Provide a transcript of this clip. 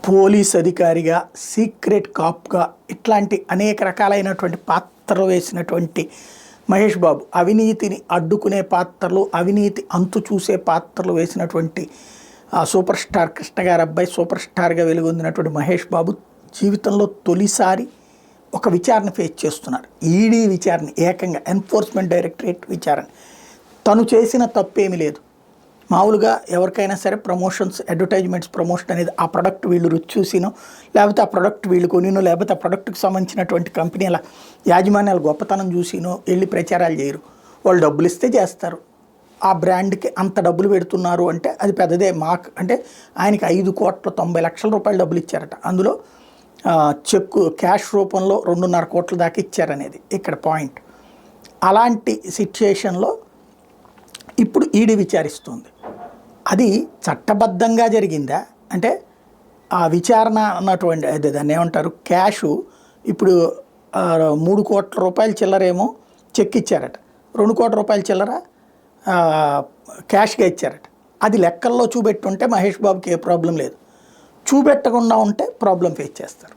Police అధికారిగా, secret కాప్గా ఇట్లాంటి అనేక రకాలైనటువంటి పాత్రలు వేసినటువంటి మహేష్ బాబు, అవినీతిని అడ్డుకునే పాత్రలు, అవినీతి అంతు చూసే పాత్రలు వేసినటువంటి సూపర్ స్టార్ కృష్ణ గారి అబ్బాయి సూపర్ స్టార్గా వెలుగొందినటువంటి మహేష్ బాబు జీవితంలో తొలిసారి ఒక విచారణ ఫేస్ చేస్తున్నారు. ఈడీ విచారణ, ఏకంగా ఎన్ఫోర్స్మెంట్ డైరెక్టరేట్ విచారణ. తను చేసిన తప్పేమీ లేదు. మామూలుగా ఎవరికైనా సరే ప్రమోషన్స్, అడ్వర్టైజ్మెంట్స్, ప్రమోషన్ అనేది ఆ ప్రొడక్ట్ వీళ్ళు రుచి చూసినో, లేకపోతే ఆ ప్రొడక్ట్ వీళ్ళు కొనినో, లేకపోతే ఆ ప్రొడక్ట్కి సంబంధించినటువంటి కంపెనీల యాజమాన్యాల గొప్పతనం చూసినో వెళ్ళి ప్రచారాలు చేయరు. వాళ్ళు డబ్బులు ఇస్తే చేస్తారు. ఆ బ్రాండ్కి అంత డబ్బులు పెడుతున్నారు అంటే అది పెద్దదే. అంటే ఆయనకి 5,90,00,000 రూపాయలు డబ్బులు ఇచ్చారట. అందులో చెక్కు క్యాష్ రూపంలో 2.5 కోట్ల దాకా ఇచ్చారనేది ఇక్కడ పాయింట్. అలాంటి సిచ్యుయేషన్లో ఇప్పుడు ఈడీ విచారిస్తుంది. అది చట్టబద్ధంగా జరిగిందా అంటే ఆ విచారణ అన్నటువంటి అదే దాన్ని ఏమంటారు, క్యాషు ఇప్పుడు 3 కోట్ల రూపాయల చిల్లరేమో చెక్ ఇచ్చారట, 2 కోట్ల రూపాయల చిల్లర క్యాష్గా ఇచ్చారట. అది లెక్కల్లో చూపెట్టుంటే మహేష్ బాబుకి ఏ ప్రాబ్లం లేదు. చూపెట్టకుండా ఉంటే ప్రాబ్లం ఫేస్ చేస్తారు.